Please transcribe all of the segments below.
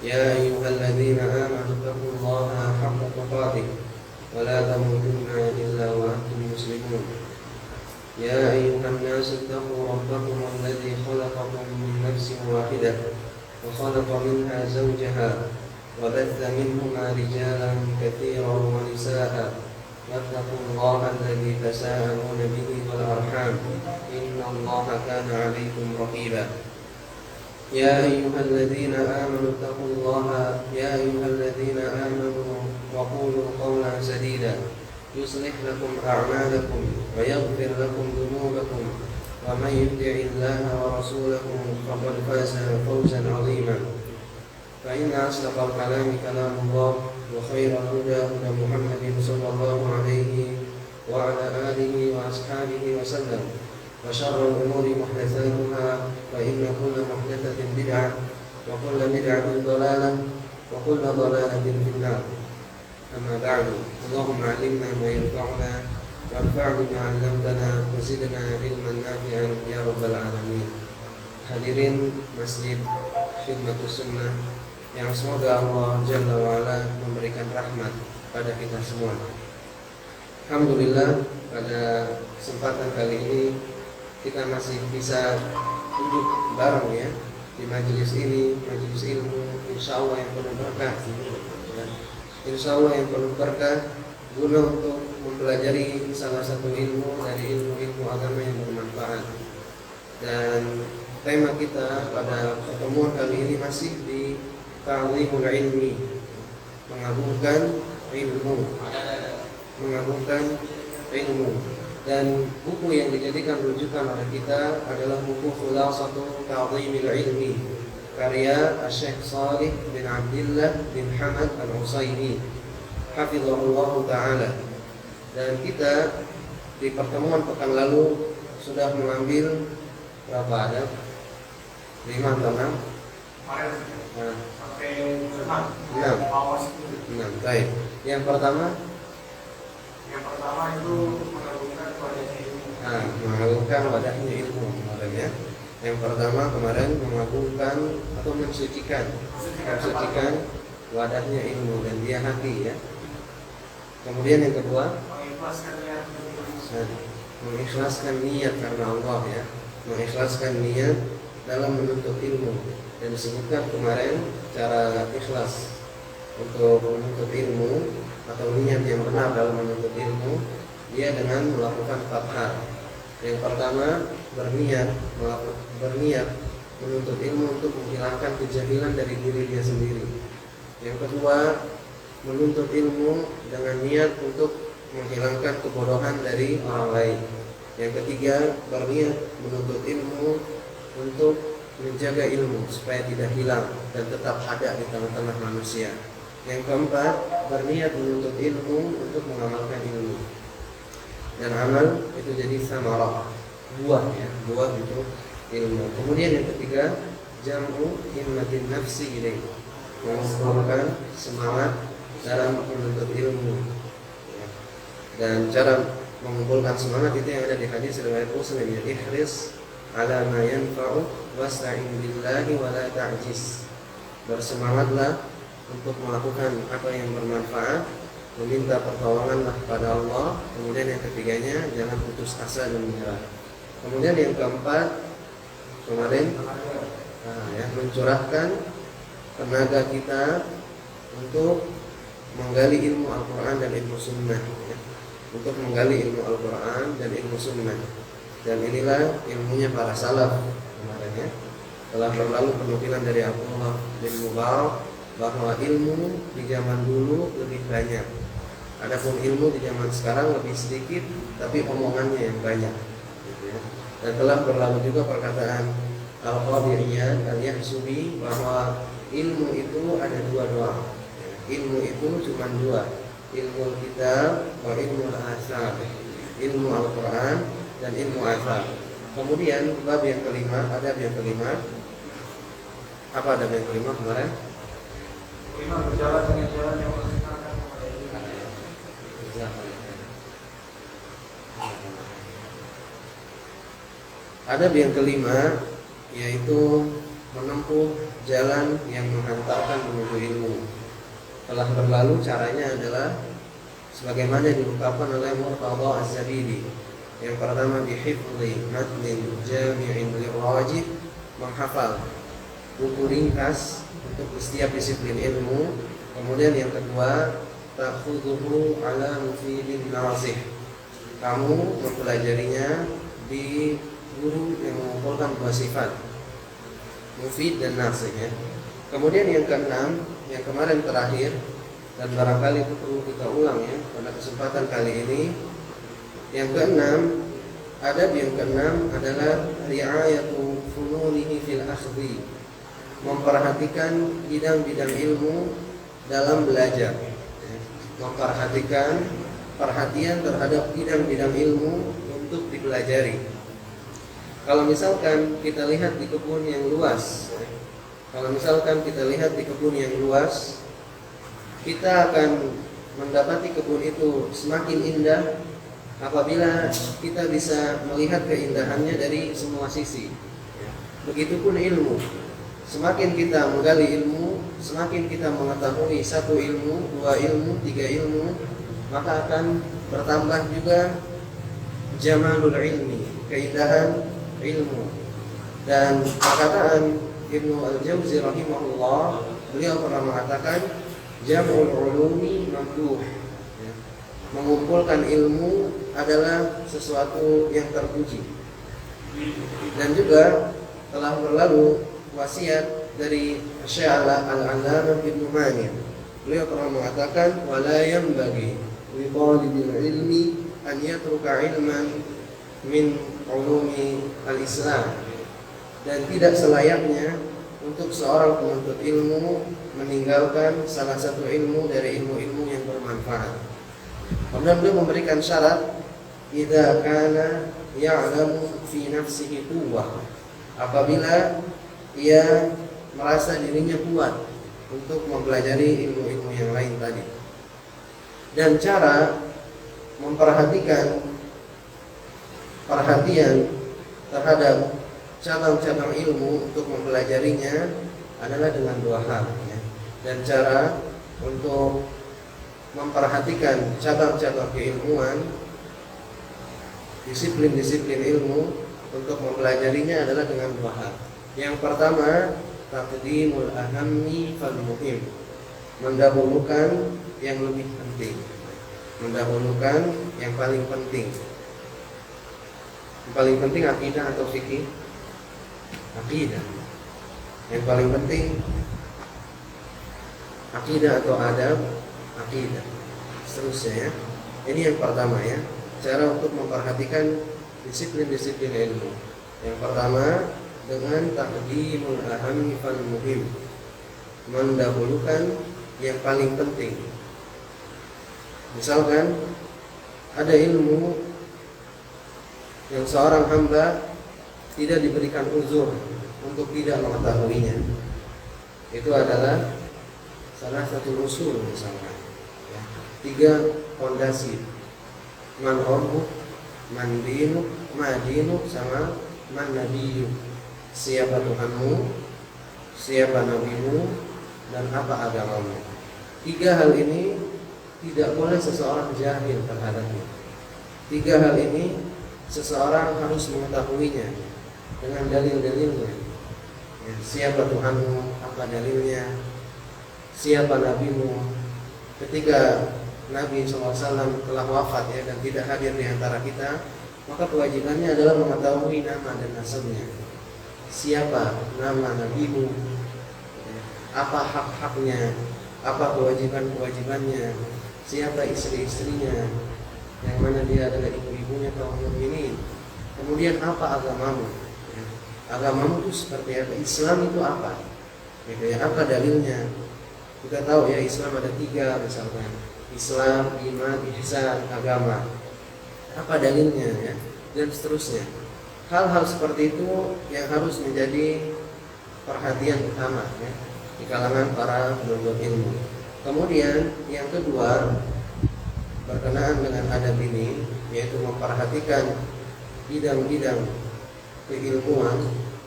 يا أيها الذين آمنوا اتقوا الله حق تقاته ولا تموتن إلا وأنتم مسلمون. يا أيها الناس اتقوا ربكم الذي خلقكم من نفس واحدة وخلق منها زوجها وبث منهما رجالا كثيرا ونساء واتقوا الله الذي تساءلون به والأرحام إن الله كان عليكم رقيبا. يا أيها الذين آمنوا اتقوا الله وقولوا قولا سديدا يصلح لكم أعمالكم ويغفر لكم ذنوبكم ومن يطع الله ورسوله فقد فاز فوزا عظيما. فإن أصدق الكلام كلام الله وخير الهدى هدى محمد صلى الله عليه وعلى آله وأصحابه وسلم وشر الأمور محدثاتها فإن كل محدثة بدعة وكل بدعة ضلالة وكل ضلالة في النار. أما بعد اللهم علمنا ما ينفعنا وانفعنا بما علمتنا وزدنا علما نافعا يا رب العالمين. Hadirin Masjid Khidmatus Sunnah yang semoga Allah Jalla wa'ala memberikan rahmat pada kita semua. Alhamdulillah pada kesempatan kali ini kita masih bisa duduk bareng ya di majelis ini, majelis ilmu insya Allah yang penuh berkah ya. Insya Allah yang penuh berkah guna untuk mempelajari salah satu ilmu dari ilmu-ilmu agama yang bermanfaat. Dan tema kita pada pertemuan kali ini masih di ta'zimul ilmi, mengagungkan ilmu, mengagungkan ilmu. Dan buku yang dijadikan rujukan oleh kita adalah buku Khulasatu Ta'zimil Ilmi karya Syekh Shalih bin Abdullah bin Hamad Al-Utsaimin hafizahullah ta'ala. Dan kita di pertemuan pekan lalu sudah mengambil berapa ada? 5 atau 6? Sampai 6. Baik. Yang pertama itu mengagungkan wadahnya ilmu kemarin ya. Yang pertama kemarin mengagungkan atau mensucikan wadahnya ilmu dan dia hati ya. Kemudian yang kedua mengikhlaskan niat karena Allah ya, mengikhlaskan niat dalam menuntut ilmu. Dan disebutkan kemarin cara ikhlas untuk menuntut ilmu atau niat yang benar dalam menuntut ilmu, dia dengan melakukan 4 hal. Yang pertama berniat menuntut ilmu untuk menghilangkan kejahilan dari diri dia sendiri. Yang kedua menuntut ilmu dengan niat untuk menghilangkan kebodohan dari orang lain. Yang ketiga berniat menuntut ilmu untuk menjaga ilmu supaya tidak hilang dan tetap ada di tengah-tengah manusia. Yang keempat berniat menuntut ilmu untuk mengamalkan ilmu. Dan amal itu jadi samarah, buah ya, buah itu ilmu. Kemudian yang ketiga jam'u himmatin nafsi ilaih, mengumpulkan semangat dalam menuntut ilmu. Dan cara mengumpulkan semangat itu yang ada di hadis riwayat Muslim ya, ihris ala ma yanfa'u wasta'in billahi wa la ta'jiz. Bersemangatlah untuk melakukan apa yang bermanfaat, meminta pertolonganlah pada Allah. Kemudian yang ketiganya jangan putus asa dan menyerah. Kemudian yang keempat kemarin mencurahkan tenaga kita untuk menggali ilmu Al-Quran dan ilmu Sunnah ya. Untuk menggali ilmu Al-Quran dan ilmu Sunnah. Dan inilah ilmunya para salaf kemarin ya. Telah berlalu penukilan dari Abdullah bin Mubarak bahwa ilmu di zaman dulu lebih banyak. Adapun ilmu di zaman sekarang lebih sedikit, tapi omongannya yang banyak. Gitu ya. Dan telah berlalu juga perkataan Al-Qadiriyah Al-Yahsubi bahwa ilmu itu ada 2 doang. Ilmu itu cuma 2, ilmu kitab wa ilmu al-asar, ilmu Al-Quran dan ilmu asar. Kemudian bab yang kelima, adab yang kelima. Apa adab yang kelima kemarin? Berjalan dengan jalan yang menyenangkan kepada Allah. Adab yang kelima yaitu menempuh jalan yang menghantarkan menuju ilmu. Telah berlalu caranya adalah sebagaimana diungkapkan oleh Murtada Az-Zabidi. Yang pertama bihifdzi matnin jami'in lirrajih, menghafal buku ringkas untuk setiap disiplin ilmu. Kemudian yang kedua ta'khudhuhu ala mufidin nasih, kamu mempelajarinya di guru yang mengumpulkan dua sifat, mufid dan nasih ya. Kemudian yang keenam, yang kemarin terakhir dan barangkali itu perlu kita ulang ya pada kesempatan kali ini. Yang keenam, adab yang keenam adalah ri'ayatu fununihi fil akhdhi, memperhatikan bidang-bidang ilmu dalam belajar. Memperhatikan perhatian terhadap bidang-bidang ilmu untuk dipelajari. Kalau misalkan kita lihat di kebun yang luas, kita akan mendapati kebun itu semakin indah apabila kita bisa melihat keindahannya dari semua sisi. Begitupun ilmu. Semakin kita menggali ilmu, semakin kita mengetahui satu ilmu, dua ilmu, tiga ilmu, maka akan bertambah juga jamalul ilmi, keindahan ilmu. Dan perkataan Ibnu Al-Jauzi rahimahullah, beliau pernah mengatakan jam'ul ulumi mamduh, mengumpulkan ilmu adalah sesuatu yang terpuji. Dan juga telah berlalu wasiat dari Syekh Al-Allamah Ibnu Mani. Beliau pernah mengatakan wala yanbaghi li talibil ilmi an yatruka ilman min ulumi al-Islam, dan tidak selayaknya untuk seorang penuntut ilmu meninggalkan salah satu ilmu dari ilmu-ilmu yang bermanfaat. Kemudian beliau memberikan syarat, idza kana ya'lamu fi nafsihi quwwah, apabila ia merasa dirinya kuat untuk mempelajari ilmu-ilmu yang lain tadi. Dan cara memperhatikan perhatian terhadap cabang-cabang ilmu untuk mempelajarinya adalah dengan dua hal ya. Dan cara untuk memperhatikan cabang-cabang keilmuan, disiplin-disiplin ilmu untuk mempelajarinya adalah dengan dua hal. Yang pertama, taqdimul ahammi fal muhim, mendahulukan yang lebih penting, mendahulukan yang paling penting. Yang paling penting akidah atau fikih? Akidah. Yang paling penting akidah atau adab? Akidah. Seterusnya ya. Ini yang pertama ya, cara untuk memperhatikan disiplin-disiplin ilmu. Yang pertama dengan taqdimul ahammi fal muhim, mendahulukan yang paling penting. Misalkan ada ilmu yang seorang hamba tidak diberikan uzur untuk tidak mengetahuinya, itu adalah salah satu usul misalkan ya. 3 fondasi, man rabbuh, man dinuk, ma dinuk, sama man nabiyyu, siapa Tuhanmu, siapa nabimu, dan apa agamamu. 3 hal ini tidak boleh seseorang jahil terhadapnya. 3 hal ini seseorang harus mengetahuinya dengan dalil-dalilnya ya, siapa Tuhanmu, apa dalilnya, siapa nabimu. Ketika Nabi SAW telah wafat ya, dan tidak hadir di antara kita, maka kewajibannya adalah mengetahui nama dan nasabnya. Siapa nama nabimu, apa hak-haknya, apa kewajiban-kewajibannya, siapa istri-istrinya, yang mana dia adalah ibu-ibunya kaum mukminin. Kemudian apa agamamu? Agamamu itu seperti apa? Islam itu apa? Ya, apa dalilnya? Kita tahu ya, Islam ada 3 misalkan. Islam, iman, ihsan, agama. Apa dalilnya ya? Dan seterusnya. Hal-hal seperti itu yang harus menjadi perhatian utama ya, di kalangan para penuntut ilmu. Kemudian yang kedua, berkenaan dengan adab ini, yaitu memperhatikan bidang-bidang keilmuan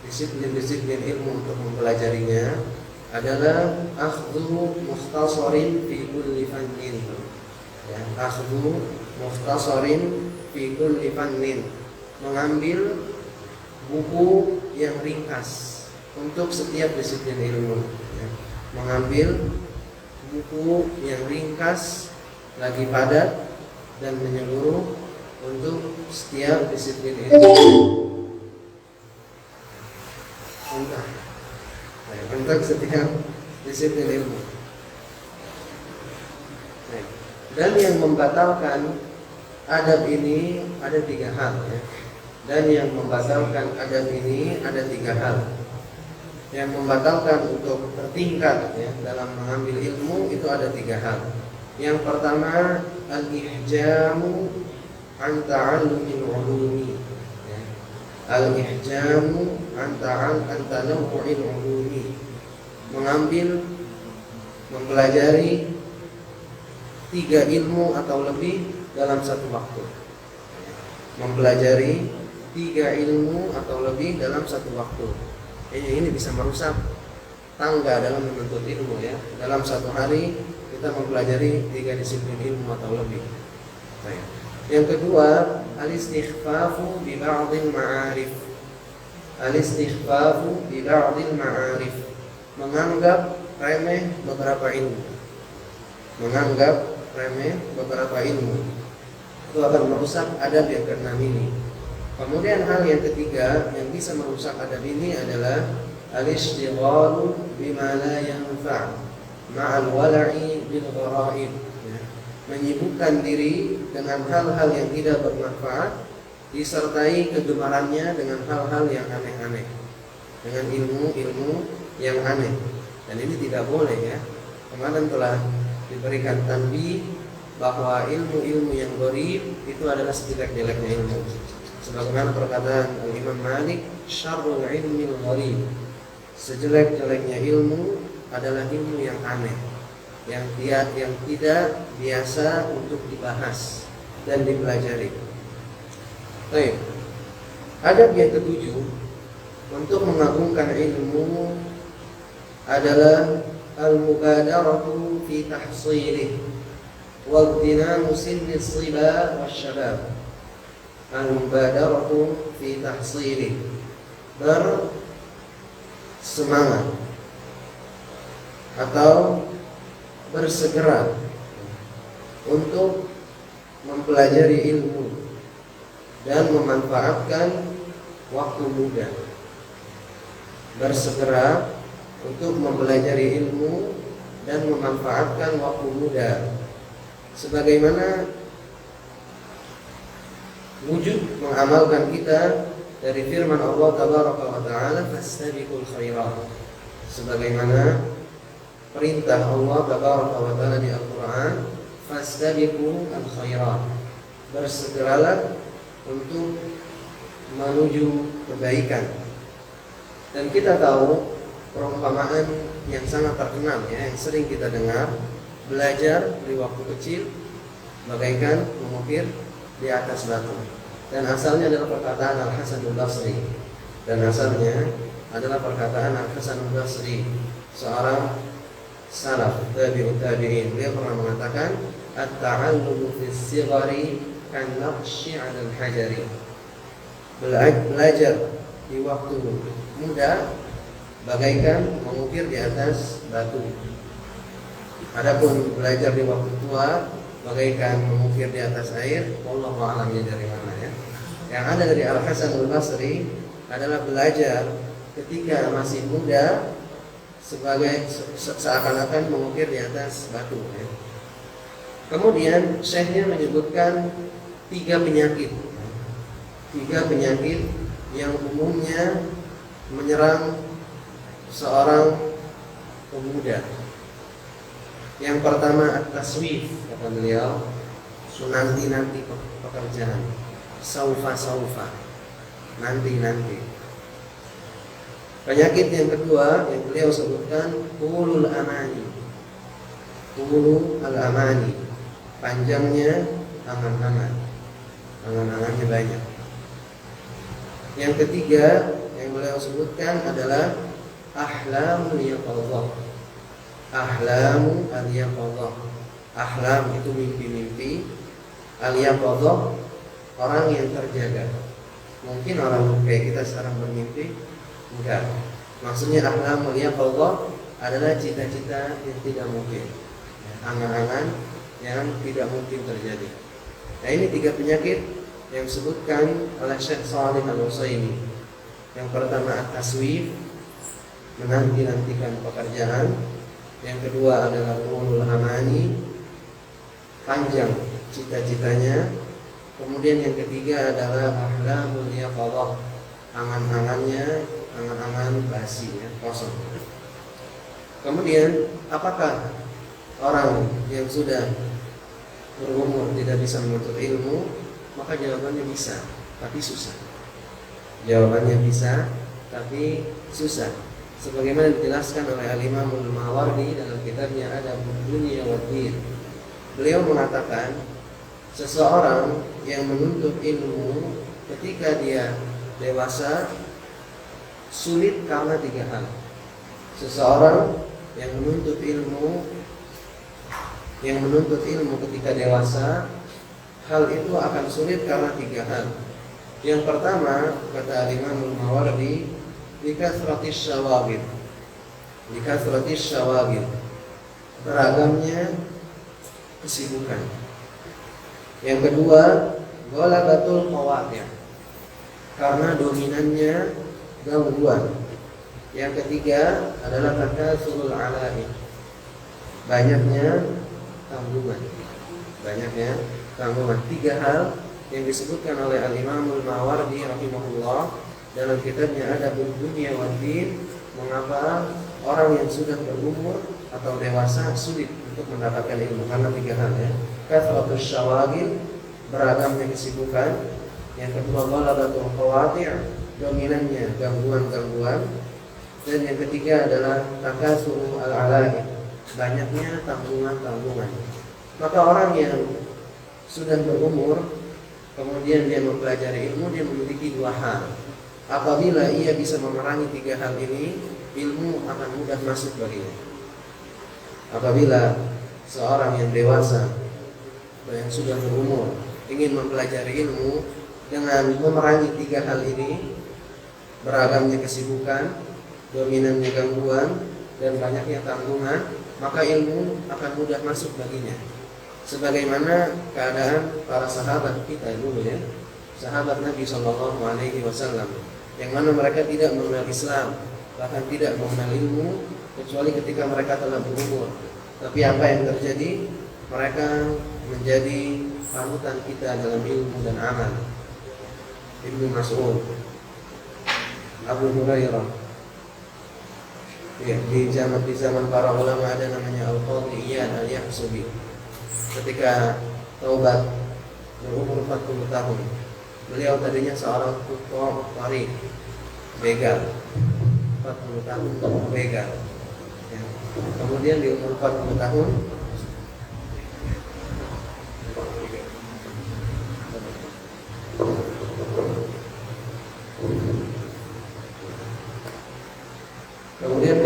disiplin-disiplin ilmu untuk mempelajarinya adalah akhdhu mukhtasarin fi kulli fannin. Ya, akhdhu mukhtasarin fi kulli fannin, mengambil buku yang ringkas untuk setiap disiplin ilmu. Ya, mengambil buku yang ringkas lagi padat dan menyeluruh untuk setiap disiplin ilmu. Untuk setiap disiplin ilmu. Dan yang membatalkan adab ini ada 3 hal, ya. Dan yang membatalkan adab ini ada 3 hal. Yang membatalkan untuk bertingkat, ya, dalam mengambil ilmu itu ada 3 hal. Yang pertama, al-ihjamu an ta'allumil ulumi. Al-ihjamu an tanawwu'il ulumi, mengambil, mempelajari 3 ilmu atau lebih dalam satu waktu. Mempelajari 3 ilmu atau lebih dalam satu waktu. Ini bisa merusak tangga dalam menuntut ilmu, ya. Dalam satu hari kita mempelajari 3 disiplin ilmu atau lebih. Baik. Yang kedua, al-istighfafu bi ba'dil ma'arif. Al-istighfafu bi ba'dil ma'arif, menganggap remeh beberapa ilmu. Menganggap remeh beberapa ilmu itu akan merusak adab yang keenam ini. Kemudian hal yang ketiga yang bisa merusak adab ini adalah al-ishtighalu bima la yanfa' ma'al wala'i bil gharaib. Menyibukkan diri dengan hal-hal yang tidak bermanfaat disertai kegemarannya dengan hal-hal yang aneh-aneh, dengan ilmu-ilmu yang aneh. Dan ini tidak boleh, ya. Kemarin telah diberikan tanbih bahwa ilmu-ilmu yang gharib itu adalah sejelek-jeleknya ilmu. Sebagaimana perkataan Imam Malik, syarrul ilmil gharib, sejelek-jeleknya ilmu adalah ilmu yang aneh, yang tidak biasa untuk dibahas dan dipelajari. Baik. Adab yang ketujuh untuk mengagungkan ilmu adalah al-mubadaratu fi tahsilih wa ightinam sinni as-siba wasyabab. Al-mubadaratu fi tahsilih, bersemangat atau bersegera untuk mempelajari ilmu dan memanfaatkan waktu muda. Bersegera untuk mempelajari ilmu dan memanfaatkan waktu muda, sebagaimana wujud mengamalkan kita dari firman Allah Tabaraka wa Ta'ala, fastabiqul khairat, sebagaimana perintah Allah Tabaraka wa Ta'ala di Al-Quran, fastabiqul khairat, bersegeralah untuk menuju kebaikan. Dan kita tahu perumpamaan yang sangat terkenal, ya, yang sering kita dengar, belajar di waktu kecil bagaikan mengukir di atas batu. Dan asalnya adalah perkataan Al-Hasan Al-Basri. Dan asalnya adalah perkataan Al-Hasan Al-Basri, seorang salaf tabi'ut tabi'in. Dia pernah mengatakan, at-ta'allumu fis sighari kan naqshi 'alal hajari. Belajar di waktu muda bagaikan mengukir di atas batu. Adapun belajar di waktu tua bagaikan mengukir di atas air. Wallahu a'lam dari mana, ya. Yang ada dari Al-Hasan Al-Basri adalah belajar ketika masih muda sebagai seakan-akan mengukir di atas batu, ya. Kemudian syekhnya menyebutkan 3 penyakit. 3 penyakit yang umumnya menyerang seorang pemuda. Yang pertama at-taswif, kata beliau, nanti pekerjaan. Saufa, nanti. Penyakit yang kedua yang beliau sebutkan, tulul amani. Tulul al-amani, panjangnya angan-angan. Angan-angannya banyak. Yang ketiga yang beliau sebutkan adalah ahlamul yaqadhah. Ahlamu al-yaqadhah. Ahlam itu mimpi-mimpi, al-yaqadhah orang yang terjaga. Mungkin orang kayak kita sekarang bermimpi? Enggak. Maksudnya ahlamul yaqadhah adalah cita-cita yang tidak mungkin, angan-angan yang tidak mungkin terjadi. Nah, ini 3 penyakit yang disebutkan oleh Syekh Shalih Al-Utsaimin. Yang pertama at-taswif, menanti-nantikan pekerjaan. Yang kedua adalah tulul amani, panjang cita-citanya. Kemudian yang ketiga adalah ahlamul yaqadhah, angan-angannya angan-angan basi, ya, kosong. Kemudian apakah orang yang sudah berumur tidak bisa menuntut ilmu? Maka jawabannya bisa, tapi susah. Jawabannya bisa, tapi susah. Sebagaimana dijelaskan oleh Al-Imam Al-Mawardi dalam kitabnya Adabud Dunya wad Din. Beliau mengatakan seseorang yang menuntut ilmu ketika dia dewasa sulit karena 3 hal. Seseorang yang menuntut ilmu ketika dewasa, hal itu akan sulit karena 3 hal. Yang pertama, kata Imam Al-Mawardi, likasratis syawagil. Likasratis syawagil, beragamnya kesibukan. Yang kedua, ghalabatul qawatir, karena dominannya gangguan. Yang ketiga adalah takasulul ala'i, banyaknya tanggungan. 3 hal yang disebutkan oleh Al-Imam Al-Mawardi rahimahullah dalam kitabnya Adabud Dunya wad Din. Mengapa orang yang sudah berumur atau dewasa sulit untuk mendapatkan ilmu? Karena 3 hal, ya. Kathratus syawagil, beragamnya kesibukan. Yang kedua ghalabatul qawatir, dominannya gangguan-gangguan. Dan yang ketiga adalah takasuru al-ala'i, banyaknya tanggungan-tanggungan. Maka orang yang sudah berumur kemudian dia mempelajari ilmu, dia memiliki 2 hal. Apabila ia bisa memerangi 3 hal ini, ilmu akan mudah masuk baginya. Apabila seorang yang dewasa yang sudah berumur ingin mempelajari ilmu dengan memerangi 3 hal ini, beragamnya kesibukan, dominannya gangguan, dan banyaknya tanggungan, maka ilmu akan mudah masuk baginya. Sebagaimana keadaan para sahabat kita dulu, ya, sahabat Nabi Shallallahu Alaihi Wasallam, yang mana mereka tidak mengenal Islam, bahkan tidak mengenal ilmu kecuali ketika mereka telah berumur. Tapi apa yang terjadi? Mereka menjadi panutan kita dalam ilmu dan amal. Ibnu Mas'ud, Abu Hurairah. Ya, di zaman para ulama ada namanya Al-Qadhi Iyad Al-Yahsubi. Ketika taubat berumur 40 tahun, beliau tadinya seorang tukang tarik, begal. 40 tahun begal, ya. Kemudian di umur 40 tahun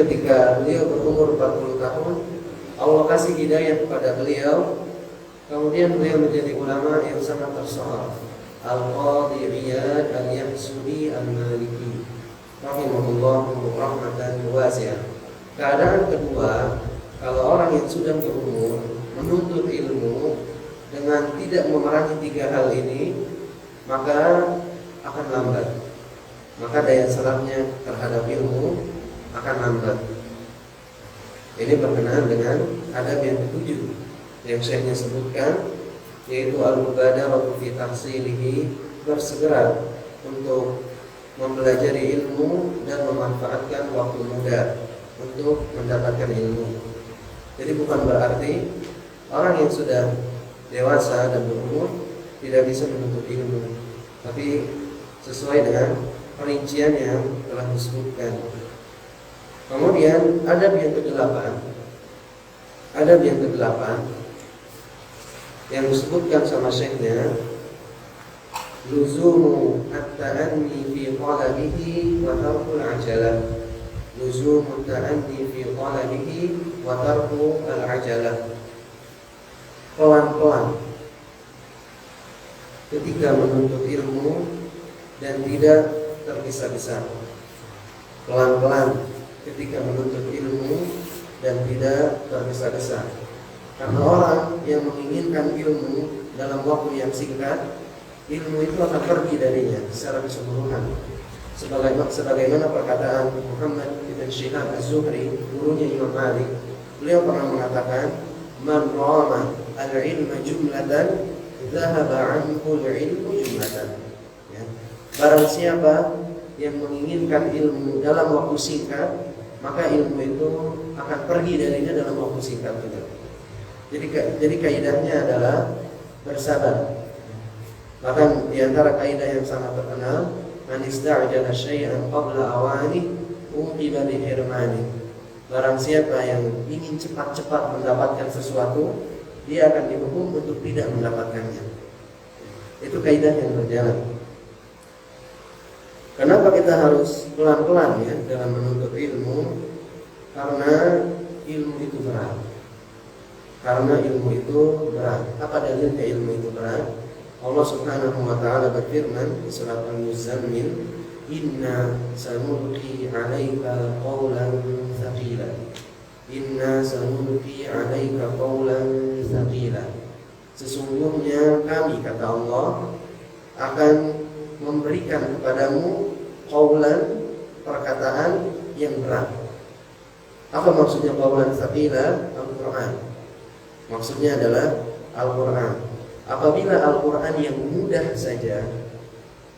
ketika beliau berumur 40 tahun, Allah kasih hidayah kepada beliau. Kemudian beliau menjadi ulama yang sangat tersohor, Al-Qadhi Iyad Al-Yahsubi Al-Maliki rahimahullahu rahmatan wasi'ah. Keadaan kedua, kalau orang yang sudah berumur menuntut ilmu dengan tidak memerangi 3 hal ini, maka akan lambat. Maka daya serapnya terhadap ilmu akan lambat. Ini berkenaan dengan adab yang ke-7 yang Syekhnya sebutkan, yaitu al-mubadaratu fi tahsilihi, bersegera untuk mempelajari ilmu dan memanfaatkan waktu muda untuk mendapatkan ilmu. Jadi bukan berarti orang yang sudah dewasa dan berumur tidak bisa menuntut ilmu, tapi sesuai dengan perincian yang telah disebutkan. Kemudian adab yang ke-8 yang disebutkan sama Syekhnya luzumu at-ta'anni fi talabihi wa tarkul ajalah. Luzumu at-ta'anni fi talabihi wa tarkul al-ajalah. Pelan-pelan ketika menuntut ilmu dan tidak tergesa-gesa. Pelan-pelan ketika menuntut ilmu dan tidak tergesa-gesa. Karena orang yang menginginkan ilmu dalam waktu yang singkat, ilmu itu akan pergi darinya secara keseluruhan. Sebagaimana perkataan Muhammad ibn Shihab Az-Zuhri, gurunya Imam Malik, beliau pernah mengatakan, "Man rama al-ilma jumlatan, dhahaba anhu al-ilmu jumlatan." Ya. Barang siapa yang menginginkan ilmu dalam waktu singkat, maka ilmu itu akan pergi darinya dalam waktu singkat juga. Jadi kaidahnya adalah bersabar. Bahkan di antara kaidah yang sangat terkenal, man ista'jala syai'an qabla awani uqiba bi hirmani. Barang siapa yang ingin cepat-cepat mendapatkan sesuatu, dia akan dihukum untuk tidak mendapatkannya. Itu kaidah yang berjalan. Kenapa kita harus pelan-pelan ya dalam menuntut ilmu? Karena ilmu itu berat. Apa dalilnya ilmu itu berat? Allah Subhanahu wa taala berfirman di surat Al-Muzammil, "Inna sanulqi 'alaika qawlan tsaqila." Inna sanulqi 'alaika qawlan tsaqila. Sesungguhnya kami, kata Allah, akan memberikan kepadamu qawlan, perkataan yang berat. Apa maksudnya qawlan tsaqila? Al-Qur'an. Maksudnya adalah Al-Quran. Apabila Al-Quran yang mudah saja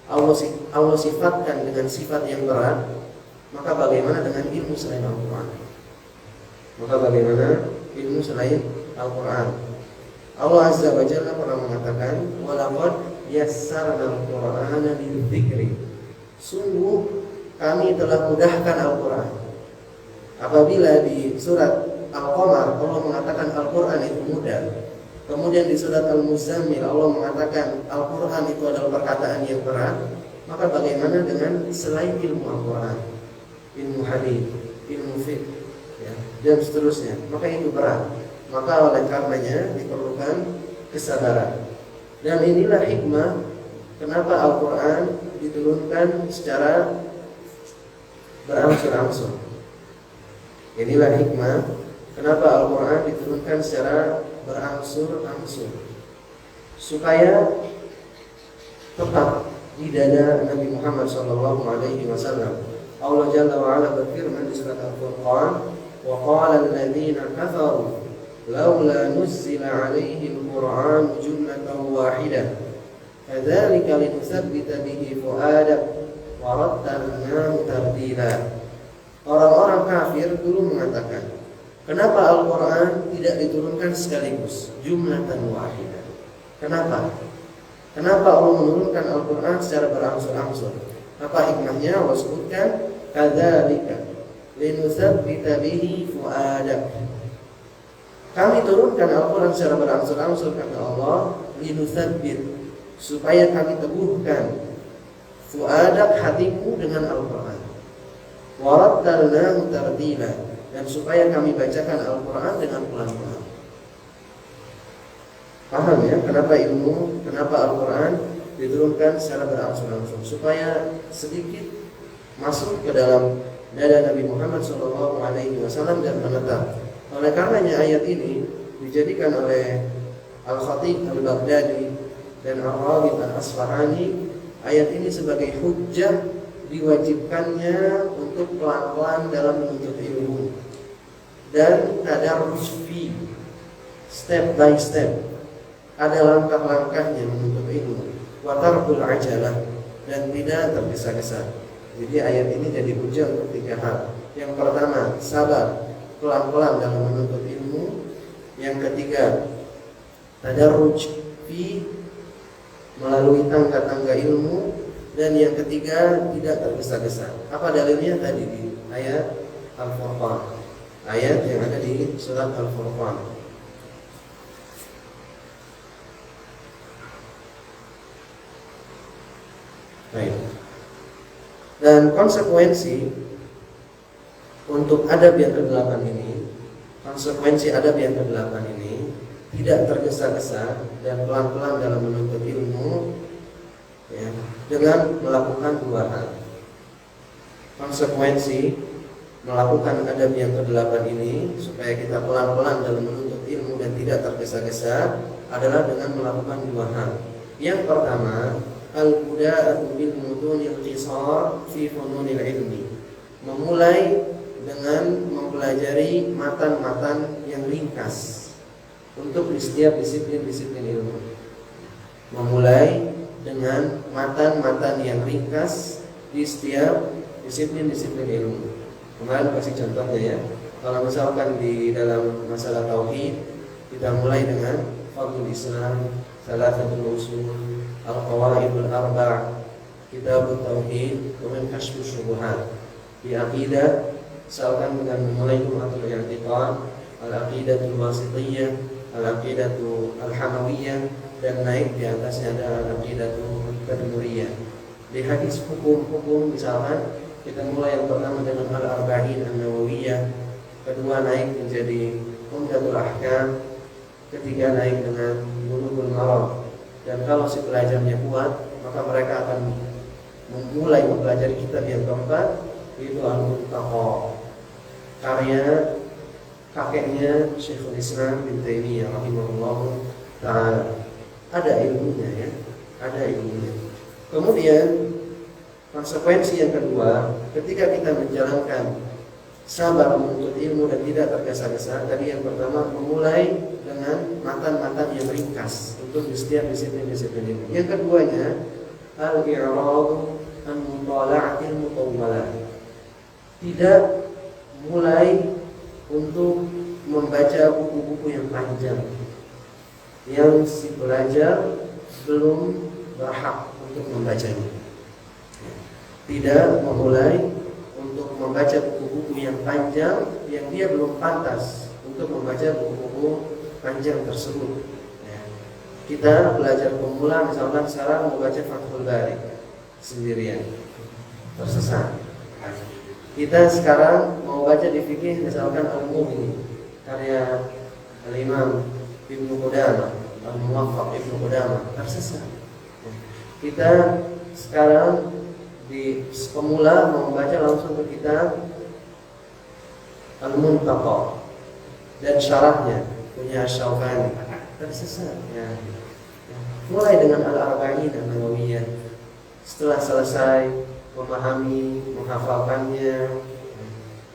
Allah sifatkan dengan sifat yang berat, maka bagaimana dengan ilmu selain Al-Quran? Allah Azza wa Jalla pernah mengatakan, "Walaqad yassarna al-Qur'ana lidzikri." Sungguh kami telah mudahkan Al-Quran. Apabila di surat Al-Qamar Allah mengatakan Al-Quran itu mudah, kemudian di surat Al-Muzammil Allah mengatakan Al-Quran itu adalah perkataan yang berat, maka bagaimana dengan selain ilmu Al-Quran, ilmu hadis, ilmu fiqh, ya, dan seterusnya? Maka itu berat. Maka oleh karenanya diperlukan kesabaran. Dan inilah hikmah kenapa Al-Quran diturunkan secara berangsur-angsur. Inilah hikmah kenapa Al-Quran diturunkan secara berangsur-angsur, supaya tetap di dada Nabi Muhammad SAW. Allah Jalla wa'ala berfirman di surat Al-Furqan, "Wa qala alladhina kafaru laula nuzzila 'alaihi al-Qur'an jumlatan wahidah kadzalika linutsabbita bihi fu'adak wa rattalnahu tartila." Orang-orang kafir dulu mengatakan, kenapa Al-Quran tidak diturunkan sekaligus, jumlatan wahidah? Kenapa Allah menurunkan Al-Quran secara berangsur-angsur? Apa hikmahnya? Allah sebutkan, kadzalika linutsabbita bihi fu'adak. Kami turunkan Al-Quran secara berangsur-angsur, kata Allah, linutsabbit, supaya kami teguhkan fu'adak, hatimu, dengan Al-Quran. Wa rattalnahu tartila, dan supaya kami bacakan Al-Quran dengan pelan-pelan. Paham ya kenapa Al-Quran diturunkan secara berangsur-angsur, supaya sedikit masuk ke dalam dada Nabi Muhammad SAW dan menetap. Oleh karenanya ayat ini dijadikan oleh Al-Khatib Al-Baghdadi dan Al-Raghib Al-Asfahani ayat ini sebagai hujjah diwajibkannya untuk pelan-pelan dalam menuntut ilmu dan tadarruj fi, step by step, ada langkah-langkahnya menuntut ilmu, wa tarkul ajalah, dan tidak tergesa-gesa. Jadi ayat ini jadi hujjah untuk 3 hal. Yang pertama, sabar, pelan-pelan dalam menuntut ilmu. Yang ketiga, tadarruj fi, melalui tangga-tangga ilmu. Dan yang ketiga, tidak tergesa-gesa. Apa dalilnya? Tadi di ayat Al-Furqan, ayat yang ada di surat Al-Furqan. Baik. Dan konsekuensi untuk adab yang ke-8 ini, konsekuensi adab yang ke-8 ini tidak tergesa-gesa dan pelan-pelan dalam menuntut ilmu, ya, dengan melakukan 2 hal. Konsekuensi melakukan adab yang ke-8 ini supaya kita pelan-pelan dalam menuntut ilmu dan tidak tergesa-gesa adalah dengan melakukan 2 hal. Yang pertama, al-buda'atu bil mudunil qisar fi fununil ilmi. Memulai dengan mempelajari matan-matan yang ringkas untuk di setiap disiplin-disiplin ilmu. Memulai dengan matan-matan yang ringkas di setiap disiplin-disiplin ilmu. Kemarin kasih contohnya ya. Kalau misalkan di dalam masalah tauhid, kita mulai dengan fardhul Islam, salasatul usul, al-qawaidul arba', kitabut tauhid, kemudian kasyfus syubhat. Di aqidah, misalkan dengan memulai Jum'atul I'tiqad, al-aqidatul wasithiyah, al-aqidatul al-hamawiyah, dan naik di atasnya ada al-aqidatul tadmuriyah. Di hadis hukum-hukum misalkan kita mulai yang pertama dengan al-arba'in an-nawawiyah, kedua naik menjadi umdatul ahkam, ketiga naik dengan bulughul maram. Dan kalau si pelajarnya kuat, maka mereka akan memulai mempelajari kitab yang keempat, yaitu Al-Muntaqa, karya kakeknya Syekhul Islam bin Taimiyah rahimahullah ta'ala. Ada ilmunya ya, ada ilmunya. Kemudian konsekuensi yang kedua, ketika kita menjalankan sabar menuntut ilmu dan tidak tergesa-gesa, tadi yang pertama memulai dengan matan-matan yang ringkas untuk di setiap disiplin-disiplin ilmu. Yang keduanya, al-i'radu an mutala'atil mutawwalah. Tidak mulai untuk membaca buku-buku yang panjang yang si pelajar belum berhak untuk membacanya. Tidak memulai untuk membaca buku-buku yang panjang yang dia belum pantas untuk membaca buku-buku panjang tersebut. Kita belajar pemula, misalkan sekarang mau baca Fathul Bari sendirian, tersesat. Kita sekarang mau baca di fikih, misalkan Al-Mughni karya Al-Imam Ibnu Qudamah, Al-Muwaffaq Ibnu Qudamah, tersesat. Kita sekarang di pemula mau membaca langsung ke kitab Al-Muntaqa dan syarahnya punya Syaukani, tersesat ya. Mulai dengan Al-Arba'in an-Nawawiyah, setelah selesai memahami, menghafalkannya,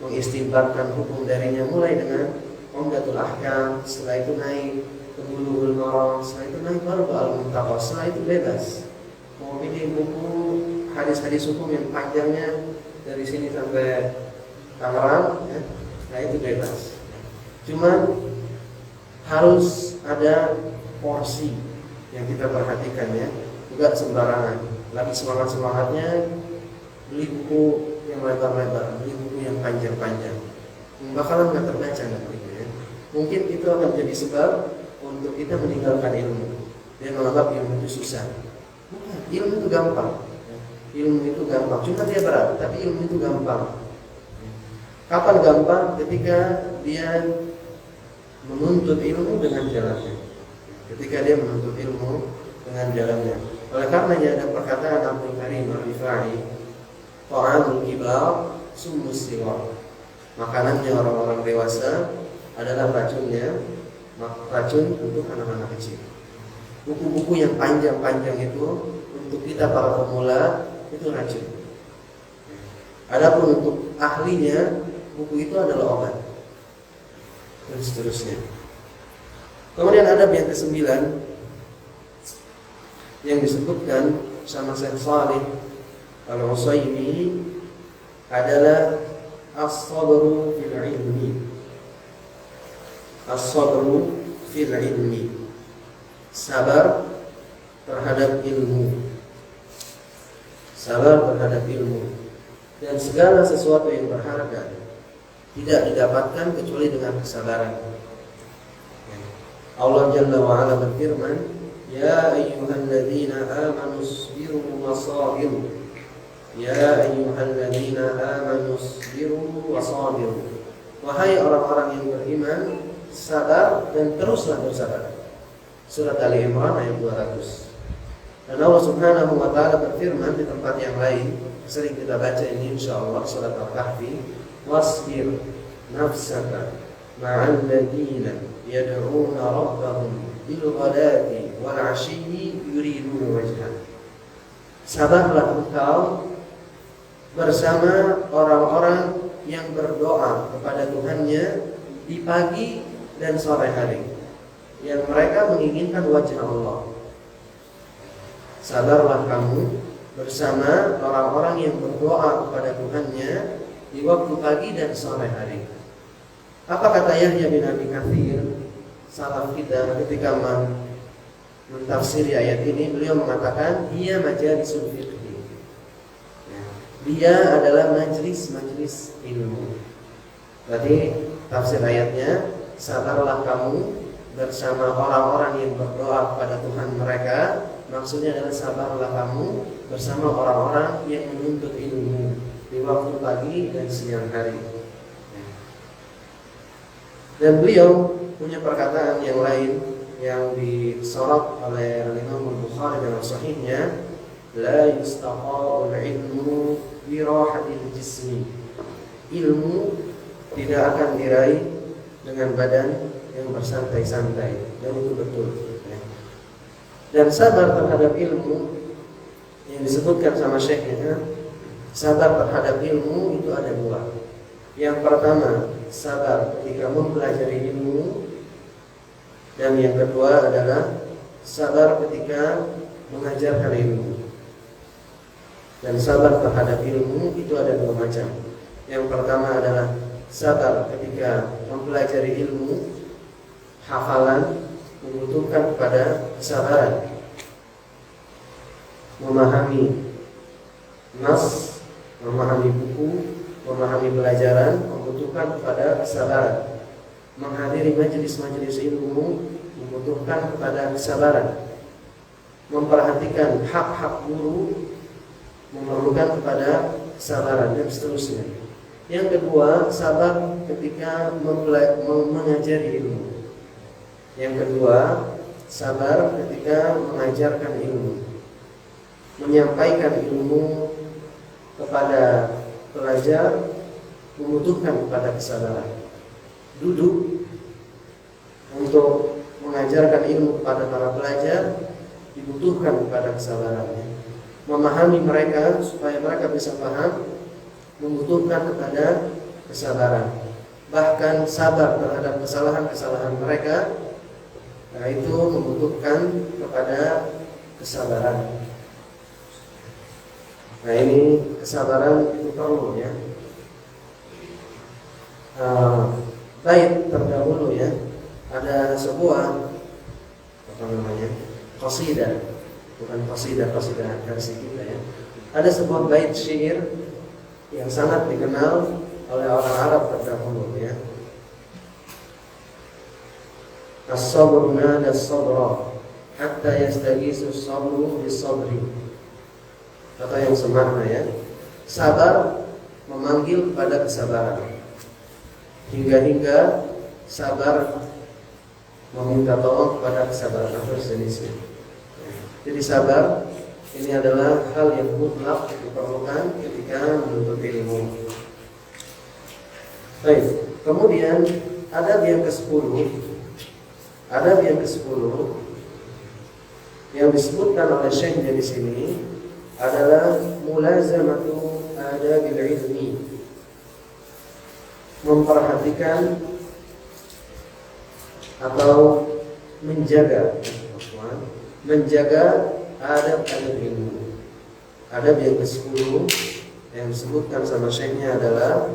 mengistinbatkan hukum darinya, mulai dengan Umdatul Ahkam, setelah itu naik ke Bulughul Maram, setelah itu naik baru ke Al-Muntaqa, setelah itu bebas mau bikin buku hadis-hadis hukum yang panjangnya dari sini sampai Tangerang ya, nah itu bebas. Cuman harus ada porsi yang kita perhatikan ya, juga sembarangan. Lagi semangat-semangatnya beli buku yang lebar-lebar, beli buku yang panjang-panjang, bakalan nggak terbaca nantinya ya. Mungkin itu akan jadi sebab untuk kita meninggalkan ilmu dan menganggap ilmu itu susah. Bukan, ilmu itu gampang. Ilmu itu gampang, cuma dia berat, tapi ilmu itu gampang. Kapan gampang? Ketika dia menuntut ilmu dengan jalannya. Ketika dia menuntut ilmu dengan jalannya. Oleh karenanya ada perkataan Abdul Karim Al-Rifai, ta'amul kibar summus sighar. Makanannya orang-orang dewasa adalah racunnya, racun untuk anak-anak kecil. Buku-buku yang panjang-panjang itu untuk kita para pemula itu racun. Adapun untuk ahlinya, buku itu adalah obat. Dan seterusnya. Kemudian adab yang ke-9 yang disebutkan sama Syekh Shalih Al-Utsaimin adalah as-sabru fil ilmi. As-sabru fil ilmi. Sabar terhadap ilmu. Sabar terhadap ilmu. Dan segala sesuatu yang berharga tidak didapatkan kecuali dengan kesabaran. Allah Jalla wa Ala berfirman, Ya ayyuhalladzina amanu isbiru wasabiru. Ya ayyuhalladzina amanu isbiru wasabiru. Wahai orang-orang yang beriman, sabar dan teruslah bersabar. Surat Ali Imran ayat 200. Dan Allah Subhanahu wa taala berfirman di tempat yang lain, sering kita baca ini insyaallah, surat Al-Kahfi, wasbir nafsaka ma'al ladzina yad'una rabbahum bil ghadati wal 'ashyi yuriduna wajhah. Sabarlah engkau bersama orang-orang yang berdoa kepada Tuhannya di pagi dan sore hari, yang mereka menginginkan wajah Allah. Sabarlah kamu bersama orang-orang yang berdoa kepada Tuhannya di waktu pagi dan sore hari. Apa kata Yahya bin Abi Katsir, salaf kita, ketika mentafsiri ayat ini? Beliau mengatakan, dia majalisul fiqh. Dia adalah majlis-majlis ilmu. Berarti tafsir ayatnya, sabarlah kamu bersama orang-orang yang berdoa kepada Tuhan mereka. Maksudnya adalah sabarlah kamu bersama orang-orang yang menuntut ilmu di waktu pagi dan siang hari. Dan beliau punya perkataan yang lain yang disorot oleh Imam Al-Bukhari dalam sahihnya, la yustaqa'ul ilmu bi rahatil jismi. Ilmu tidak akan diraih dengan badan yang bersantai-santai, dan itu betul. Dan sabar terhadap ilmu yang disebutkan sama syekhnya, sabar terhadap ilmu itu ada dua. Yang pertama, sabar ketika mempelajari ilmu, dan yang kedua adalah sabar ketika mengajarkan ilmu. Dan sabar terhadap ilmu itu ada dua macam. Yang pertama adalah sabar ketika mempelajari ilmu, hafalan membutuhkan kepada kesabaran. Memahami nas, memahami buku, memahami pelajaran membutuhkan kepada kesabaran. Menghadiri majelis-majelis ilmu membutuhkan kepada kesabaran. Memperhatikan hak-hak guru memerlukan kepada kesabaran, dan seterusnya. Yang kedua, sabar ketika mengajari ilmu. Yang kedua, sabar ketika mengajarkan ilmu. Menyampaikan ilmu kepada pelajar membutuhkan kepada kesabaran. Duduk untuk mengajarkan ilmu kepada para pelajar dibutuhkan kepada kesabaran. Memahami mereka supaya mereka bisa paham membutuhkan kepada kesabaran. Bahkan sabar terhadap kesalahan-kesalahan mereka, nah itu membutuhkan kepada kesabaran. Nah ini kesabaran itu perlu ya. Baik terdahulu ya, ada sebuah qasidah, bukan qasidah versi kita ya. Ada sebuah bait syair yang sangat dikenal oleh orang Arab terdahulu ya. As-sabru nada as-sabra hatta yastagisu as-sabru bis-sabri. Kata yang semakna ya. Sabar memanggil kepada kesabaran. Hingga sabar meminta tolong kepada kesabaran, atau sejenisnya. Jadi sabar ini adalah hal yang mutlak diperlukan ketika menuntut ilmu. Baik, kemudian adab yang ke-10. Adab yang ke-10 yang disebutkan oleh Syekhnya di sini adalah mulazamatu adabil ilmi. Memperhatikan atau menjaga adab-adab ilmu. Adab yang ke-10 yang disebutkan sama Syekhnya adalah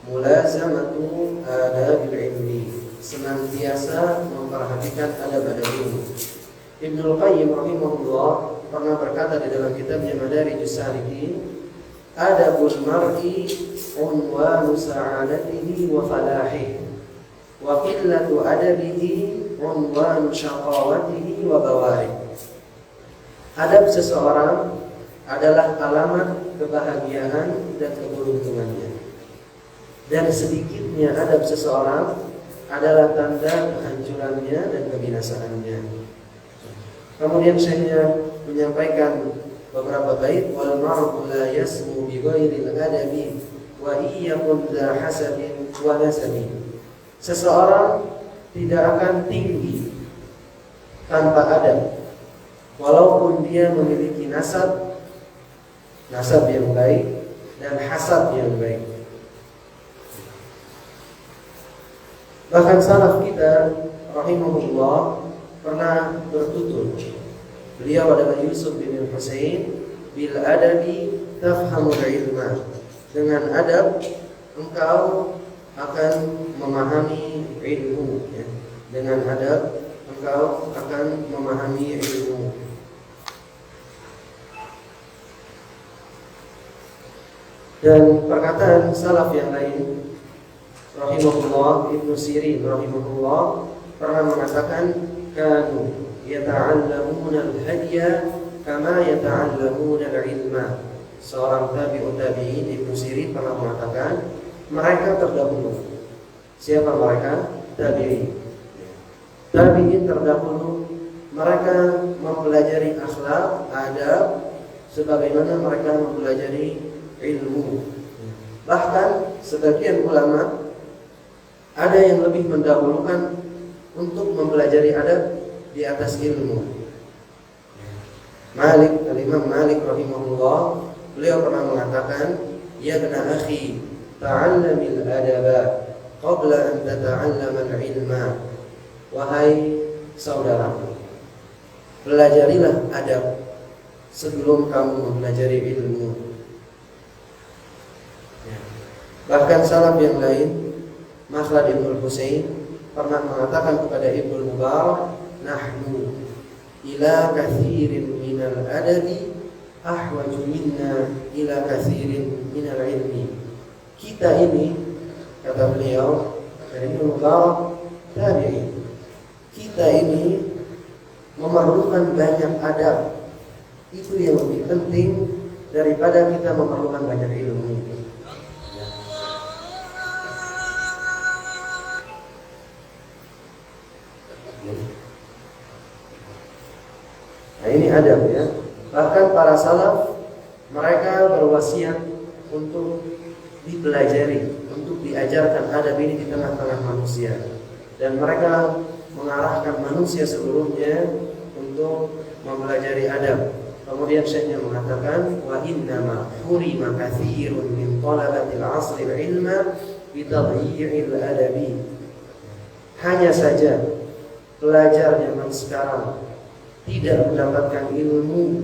mulazamatu adabil ilmi. Senantiasa memperhatikan adab-adab ilmu. Ibnul Qayyim rahimahullah pernah berkata di dalam kitabnya Madarijus Salikin, adabul mar'i unwanu sa'adatihi wa falahihi wa qillatu adabihi unwanu syaqawatihi wa bawarihi. Adab seseorang adalah alamat kebahagiaan dan keberuntungannya. Dan sedikitnya adab seseorang adalah tanda kehancurannya dan kebinasaannya. Kemudian Syekhnya menyampaikan beberapa bait, wal mar'u la yasmu bi ghairil adabi wa iyyakun dza hasabin wa nasabi. Seseorang tidak akan tinggi tanpa adab, walaupun dia memiliki nasab yang baik dan hasab yang baik. Bahkan salaf kita rahimahullah pernah bertutur. Beliau adalah Yusuf bin Husain, bil adabi tafhamul ilma. Dengan adab engkau akan memahami ilmu, ya. Dengan adab engkau akan memahami ilmu. Dan perkataan salaf yang lain, rahimahullah, Ibnu Sirin rahimahullah pernah mengatakan, kanu yata'allamuna al-hadya kama yata'allamuna al-ilma. Seorang tabi'ut tabi'in, Ibnu Sirin pernah mengatakan, mereka terdahulu. Siapa mereka? Tabi'in. Tabi'in terdahulu, mereka mempelajari akhlak, adab, sebagaimana mereka mempelajari ilmu. Bahkan sebagian ulama ada yang lebih mendahulukan untuk mempelajari adab di atas ilmu. Imam Malik rahimahullah, beliau pernah mengatakan, ya bena akhi, ta'allamil adaba qabla an tata'allama al-ilma. Wahai saudaraku, pelajarilah adab sebelum kamu mempelajari ilmu. Bahkan salaf yang lain, Makhlad Ibn Husain pernah mengatakan kepada Ibnu Mubarak, nahnu ila kathirin minal adabi ahwaju minna ila kathirin minal ilmi. Kita ini, kata beliau dari Ibnu Mubarak tabi'in, kita ini memerlukan banyak adab. Itu yang lebih penting daripada kita memerlukan banyak ilmu. Nah, ini adab, ya. Bahkan para salaf mereka berwasiat untuk dipelajari, untuk diajarkan adab ini di tengah-tengah manusia. Dan mereka mengarahkan manusia seluruhnya untuk mempelajari adab. Kemudian Syekhnya mengatakan, wa innama hurima katsirun min talabatil 'asri ilma bi tadhi'il adabi. Hanya saja pelajar zaman sekarang tidak mendapatkan ilmu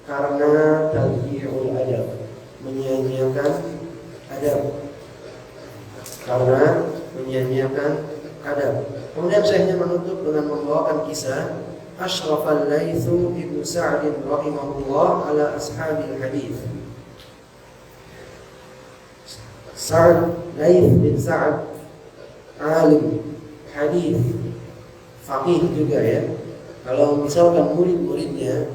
karena tadhi'ul adab, menyia-nyiakan adab. Karena menyia-nyiakan adab. Kemudian Syekhnya menutup dengan membawakan kisah Ashraf al-Layth ibn Sa'd rahimahullah ala ashabil hadith. Layth bin Sa'd alim hadith, faqih juga, ya. Kalau misalkan murid-muridnya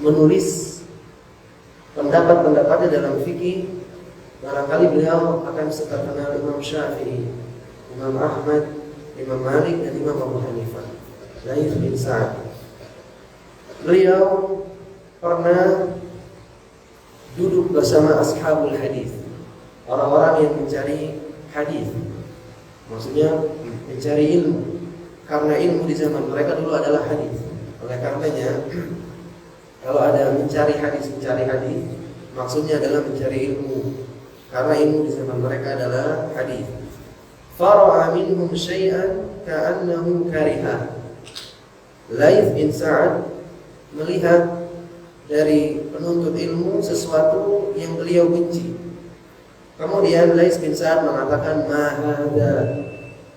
menulis pendapat-pendapatnya dalam fikih, barangkali beliau akan terkenal Imam Syafi'i, Imam Ahmad, Imam Malik, dan Imam Abu Hanifah. Layth bin Sa'd, beliau pernah duduk bersama ashabul hadis, orang-orang yang mencari hadis, maksudnya mencari ilmu. Karena ilmu di zaman mereka dulu adalah hadis. Oleh karenanya, kalau ada mencari hadis, maksudnya adalah mencari ilmu. Karena ilmu di zaman mereka adalah hadis. Fara'a minhum syai'an ka'annahu kariha. Layth bin Sa'd melihat dari penuntut ilmu sesuatu yang beliau benci. Kemudian Layth bin Sa'd mengatakan, ma hadza,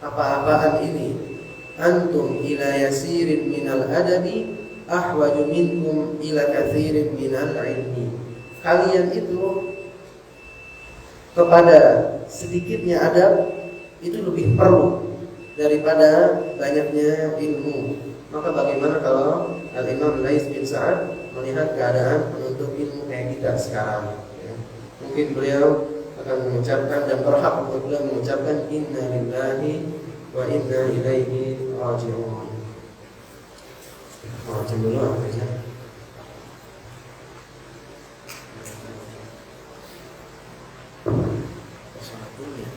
apa-apaan ini? Antum ila yasirin minal adabi ahwaju minkum ila katsirin minal ilmi. Kalian itu kepada sedikitnya adab itu lebih perlu daripada banyaknya ilmu. Maka bagaimana kalau Al-Imam Lais bin Sa'ad melihat keadaan penuntut ilmu kayak kita sekarang, ya. Mungkin beliau akan mengucapkan dan berhak untuk beliau mengucapkan inna lillahi wa inna ilaihi raji'un. Macam dulu apa ya? Salat dulu ya.